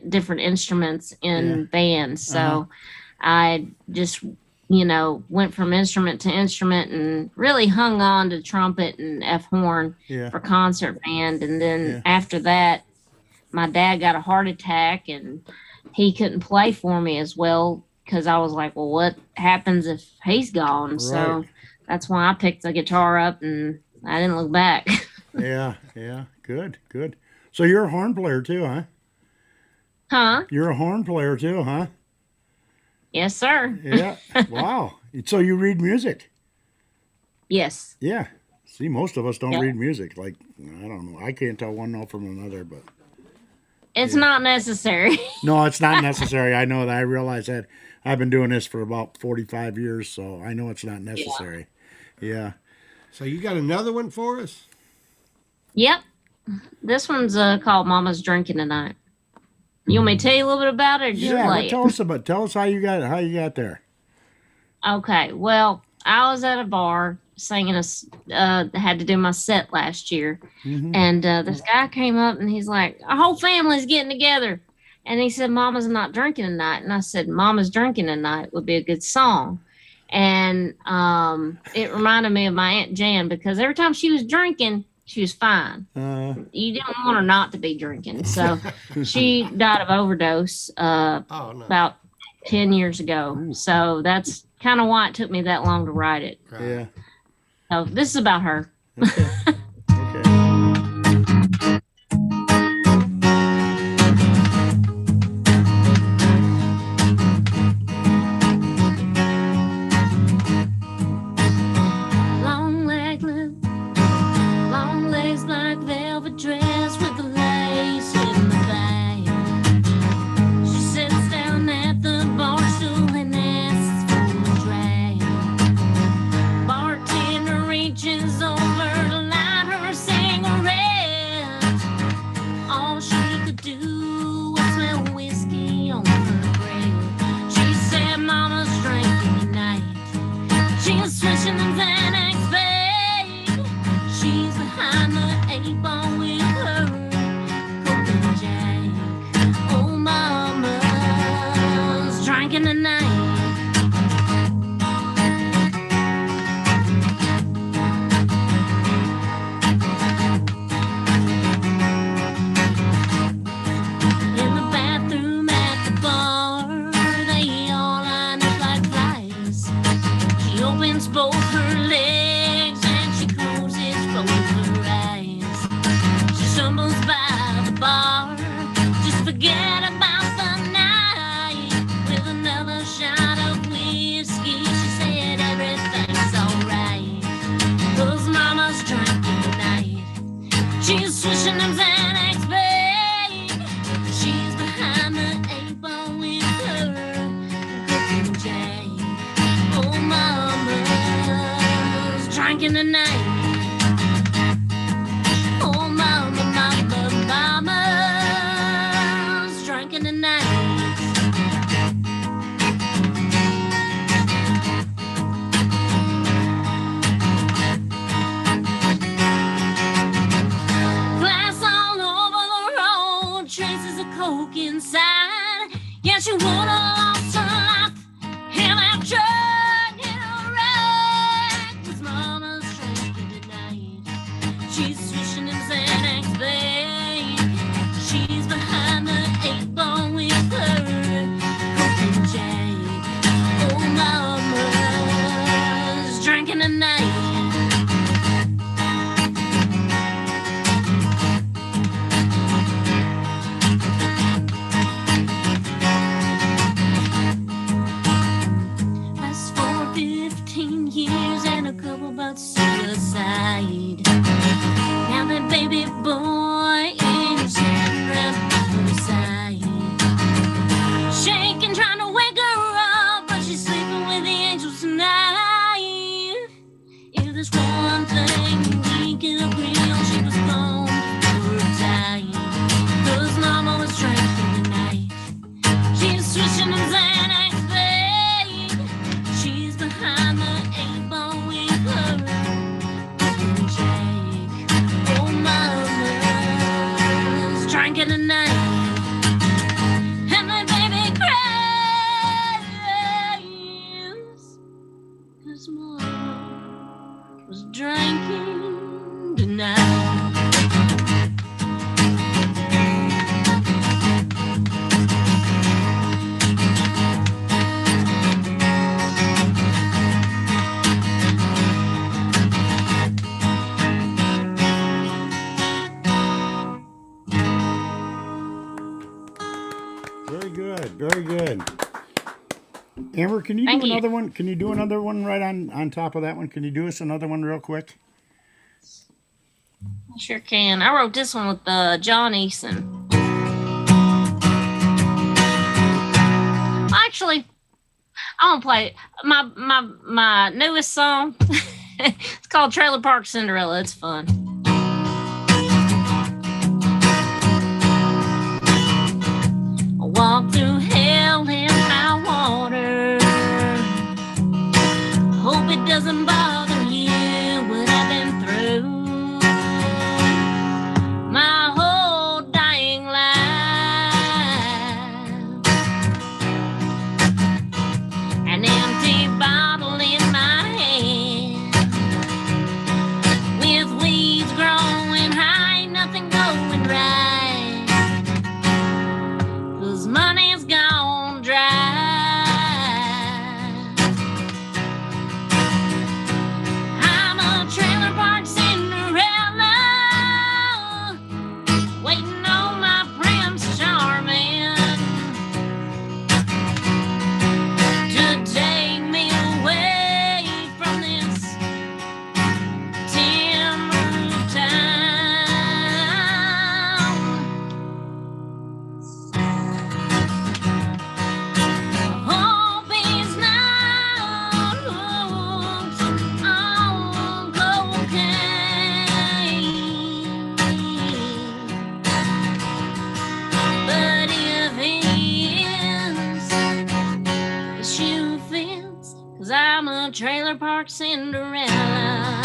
different instruments in bands. So I just went from instrument to instrument and really hung on to trumpet and F horn for concert band. And then after that, my dad got a heart attack and he couldn't play for me as well because I was like, well, what happens if he's gone? Right. So that's why I picked the guitar up and I didn't look back. Yeah. Good. So you're a horn player too, huh? Huh? You're a horn player too, huh? Yes, sir. Yeah. Wow. So you read music? Yes. Yeah. See, most of us don't read music. Like, I don't know. I can't tell one note from another, but it's not necessary. No, it's not necessary. I know that. I realize that. I've been doing this for about 45 years, so I know it's not necessary. Yeah. So you got another one for us? Yep. This one's called Mama's Drinking Tonight. You want me to tell you a little bit about it or just play it? Tell us how you got there. Okay. Well, I was at a bar singing had to do my set last year. And this guy came up and he's like, our whole family's getting together. And he said, Mama's not drinking tonight. And I said, Mama's Drinking Tonight would be a good song. And it reminded me of my Aunt Jan because every time she was drinking, she was fine. You didn't want her not to be drinking. So she died of overdose about 10 years ago. Ooh. So that's kind of why it took me that long to write it. Yeah. So this is about her. Okay. Long legs, black velvet dress with the lace in the back. She sits down at the bar stool and asks for a drag. Bartender reaches over to light her cigarette. All she could do was smell whiskey on her breath. She said, Mama's drinking tonight. She's swishing them Xanax, babe. She's behind the 8 ball with her Coke and Jack. Oh, Mama's drinking tonight. In the bathroom at the bar, they all line up like flies. She opens both her legs and she closes both her eyes. She stumbles by the bar, just forget about the night. With another shot of whiskey, she said everything's alright. 'Cause Mama's drinking tonight. She's swishing them Xanax, babe. She's behind the 8 ball with her Coke and Jack. Oh, Mama's drinking tonight. Oh, Mama's drinking tonight. Glass all over the road, traces of Coke inside. Yeah, she would have lost her life in that drug in a wreck. 'Cause Mama's drinking tonight. She's swishing in Xanax, babe. She's behind the 8 ball with her Coke and Jack. Oh, Mama's drinking tonight. drinking tonight. And my baby cries, 'cause mama was drinking tonight. Very good, very good. Amber, can you Thank do you. another one? Can you do another one right on top of that one? Can you do us another one real quick? I sure can. I wrote this one with John Eason. Actually, I want to play my newest song. It's called Trailer Park Cinderella. It's fun. I walked through hell in high water. Hope it doesn't bother you what I've been through. My whole dying life. An empty bottle in my hand. With weeds growing high, nothing going right. 'Cause money's gone dry. I'm a trailer park Cinderella, waiting on my Prince Charming to take me away from this tin roof town. Hope he's not hooked on cocaine. But if he is, the shoe fits, 'cause I'm a trailer park Cinderella.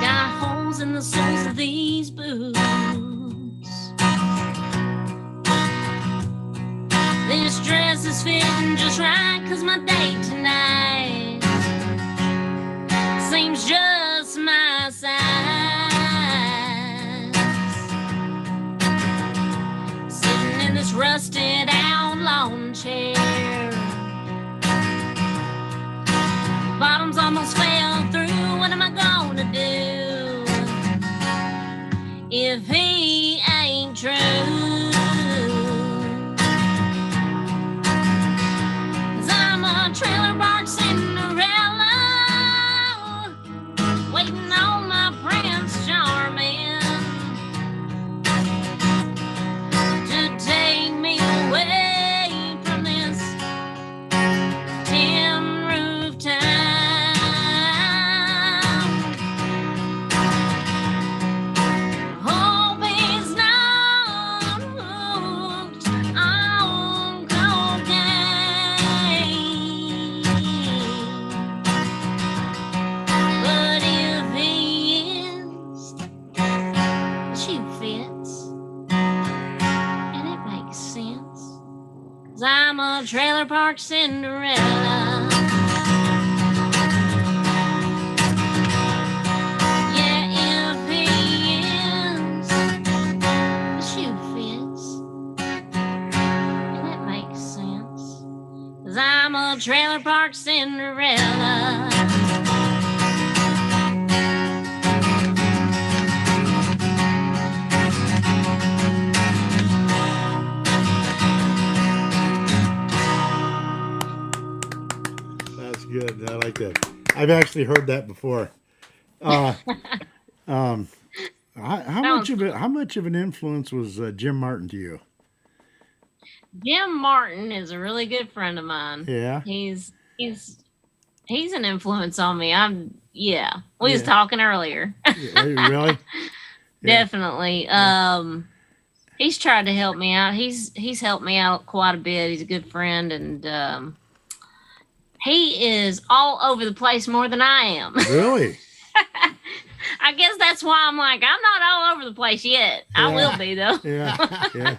Got holes in the soles of these boots. This dress is fitting just right, 'cause my date tonight seems just my size. Sitting in this rusted out lawn chair. Bottoms almost fell through. What am I gonna do if he ain't true? 'Cause I'm a trailer park Cinderella, waiting on my Prince Charming to take me away from this tin roof town. Hope he's not hooked on cocaine. But if he is, the shoe fits, and it makes sense. 'Cause I'm a trailer park Cinderella. Yeah, if he is, the shoe fits, and it makes sense. 'Cause I'm a trailer park Cinderella. That's good. I like that. I've actually heard that before. How much of an influence was Jim Martin to you? Jim Martin is a really good friend of mine. Yeah. He's an influence on me. We was talking earlier. Really? Yeah. Definitely. He's tried to help me out. He's helped me out quite a bit. He's a good friend, and he is all over the place more than I am. Really? I guess that's why I'm like, I'm not all over the place yet. I will be though. Yeah.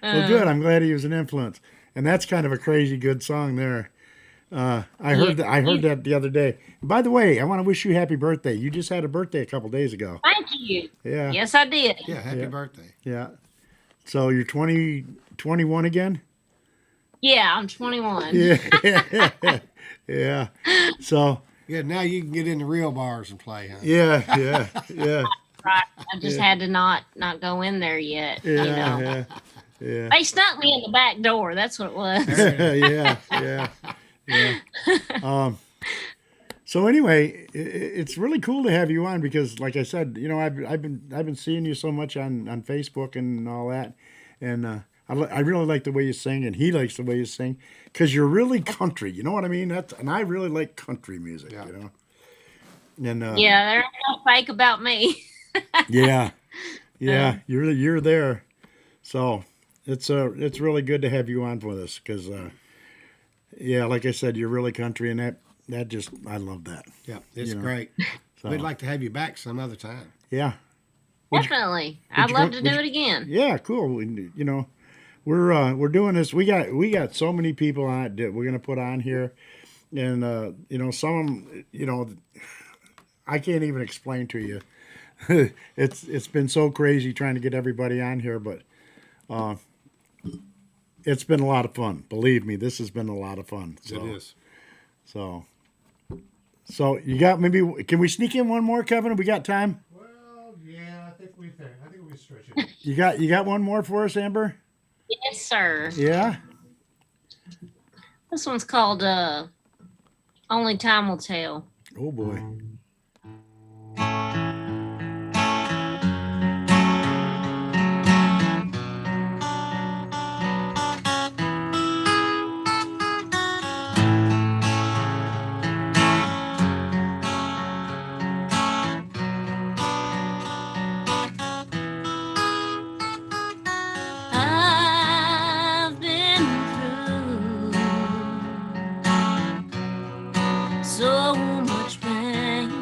Well, good. I'm glad he was an influence, and that's kind of a crazy good song there. I heard that the other day. By the way, I want to wish you happy birthday. You just had a birthday a couple days ago. Thank you. Yeah. Yes, I did. Yeah, happy birthday. Yeah. So you're 21 again? Yeah, I'm 21. Yeah. Yeah. So. Yeah, now you can get into real bars and play, huh? Yeah. Right. I just had to not go in there yet. Yeah. They snuck me in the back door. That's what it was. Yeah. So anyway, it's really cool to have you on because, like I said, I've been seeing you so much on Facebook and all that, and I really like the way you sing, and he likes the way you sing because you're really country. You know what I mean? And I really like country music. Yeah. And Yeah, there's no fake about me. yeah, you're there. So it's really good to have you on with us because like I said, you're really country, and that just I love that. Yeah, it's great. So. We'd like to have you back some other time. Yeah, Definitely. I'd love to do it again. Yeah, cool. We're doing this. We got so many people on it that we're gonna put on here, and some of them, I can't even explain to you. It's been so crazy trying to get everybody on here, but it's been a lot of fun. Believe me, this has been a lot of fun. So, it is. So you got maybe? Can we sneak in one more, Kevin? Have we got time? Well, yeah, I think we stretch it. You got one more for us, Amber? Yes, sir. Yeah. This one's called Only Time Will Tell. Oh boy. I've been through so much pain.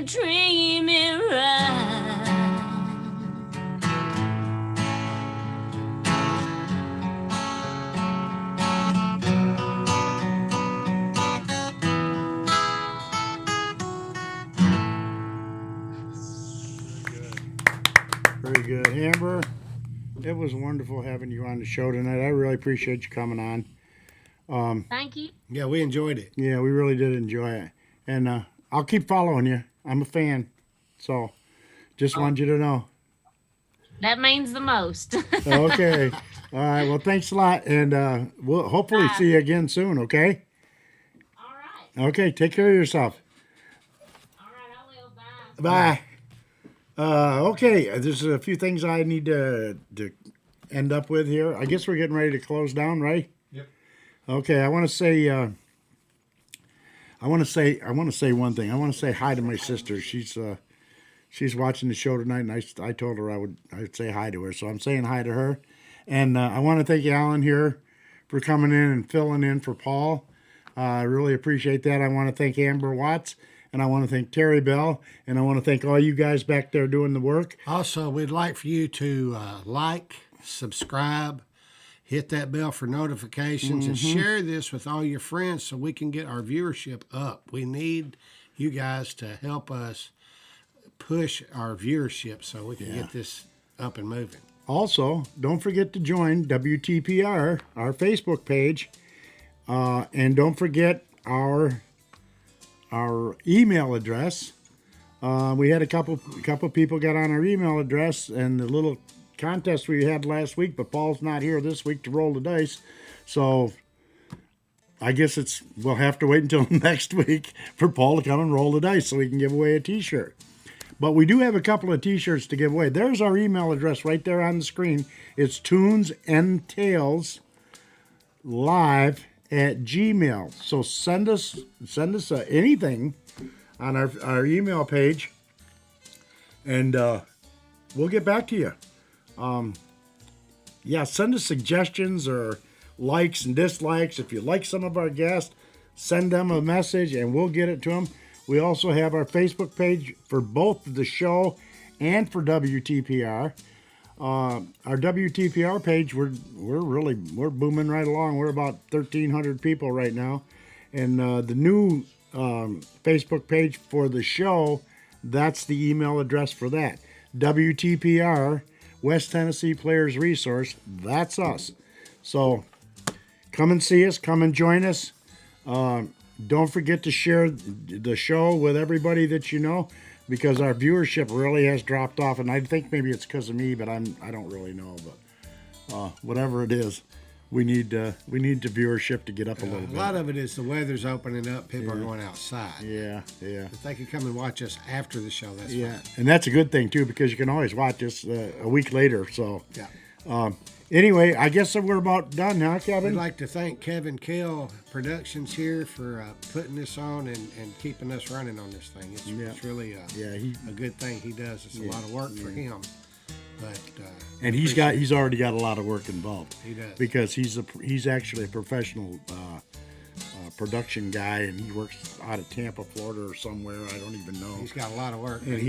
treat me right. Very good. Amber, it was wonderful having you on the show tonight. I really appreciate you coming on. Thank you. Yeah, we enjoyed it. Yeah, we really did enjoy it. And I'll keep following you. I'm a fan. So just wanted you to know. That means the most. Okay. All right. Well, thanks a lot. And we'll hopefully see you again soon, okay? All right. Okay. Take care of yourself. All right, I will. Bye. Bye. Okay. There's a few things I need to end up with here. I guess we're getting ready to close down, right? Yep. Okay. I want to say one thing. I want to say hi to my sister. She's watching the show tonight, and I told her I'd say hi to her, so I'm saying hi to her. And I want to thank Alan here for coming in and filling in for Paul. I really appreciate that. I want to thank Amber Watts, and I want to thank Terry Bell, and I want to thank all you guys back there doing the work. Also, we'd like for you to like, subscribe, hit that bell for notifications, and share this with all your friends so we can get our viewership up. We need you guys to help us push our viewership so we can get this up and moving. Also, don't forget to join WTPR, our Facebook page, and don't forget our email address. We had a couple people got on our email address, and the little contest we had last week, but Paul's not here this week to roll the dice, so I guess we'll have to wait until next week for Paul to come and roll the dice so we can give away a t-shirt. But we do have a couple of t-shirts to give away. There's our email address right there on the screen. It's tunesandtaleslive@gmail. So send us anything on our email page, and we'll get back to you. Send us suggestions or likes and dislikes. If you like some of our guests, send them a message, and we'll get it to them. We also have our Facebook page for both the show and for WTPR. Our WTPR page, we're booming right along. We're about 1,300 people right now, and the new Facebook page for the show, that's the email address for that. WTPR, West Tennessee Players Resource. That's us. So come and see us. Come and join us. Don't forget to share the show with everybody that you know, because our viewership really has dropped off, and I think maybe it's because of me, but I don't really know. But whatever it is, we need the viewership to get up a little bit. A lot of it is the weather's opening up. People are going outside. Yeah. If they could come and watch us after the show, that's fine. And that's a good thing too, because you can always watch us a week later. So Yeah. Anyway, I guess that we're about done now, Kevin. We'd like to thank Kevin Kell Productions here for putting this on and keeping us running on this thing. It's really a good thing he does. It's a lot of work for him, but and he's already got a lot of work involved. He does, because he's actually a professional production guy, and he works out of Tampa, Florida, or somewhere. I don't even know. He's got a lot of work, and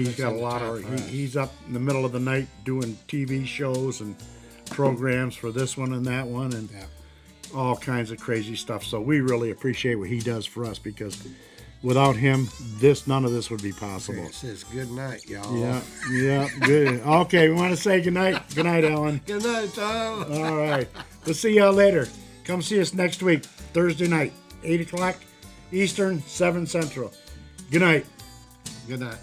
he's up in the middle of the night doing TV shows and programs for this one and that one, and all kinds of crazy stuff. So we really appreciate what he does for us, because without him, none of this would be possible. It says good night, y'all. Yeah, good. Okay, we want to say good night. Good night, Ellen. Good night, Tom. All right. We'll see y'all later. Come see us next week, Thursday night, 8 o'clock Eastern, 7 Central. Good night. Good night.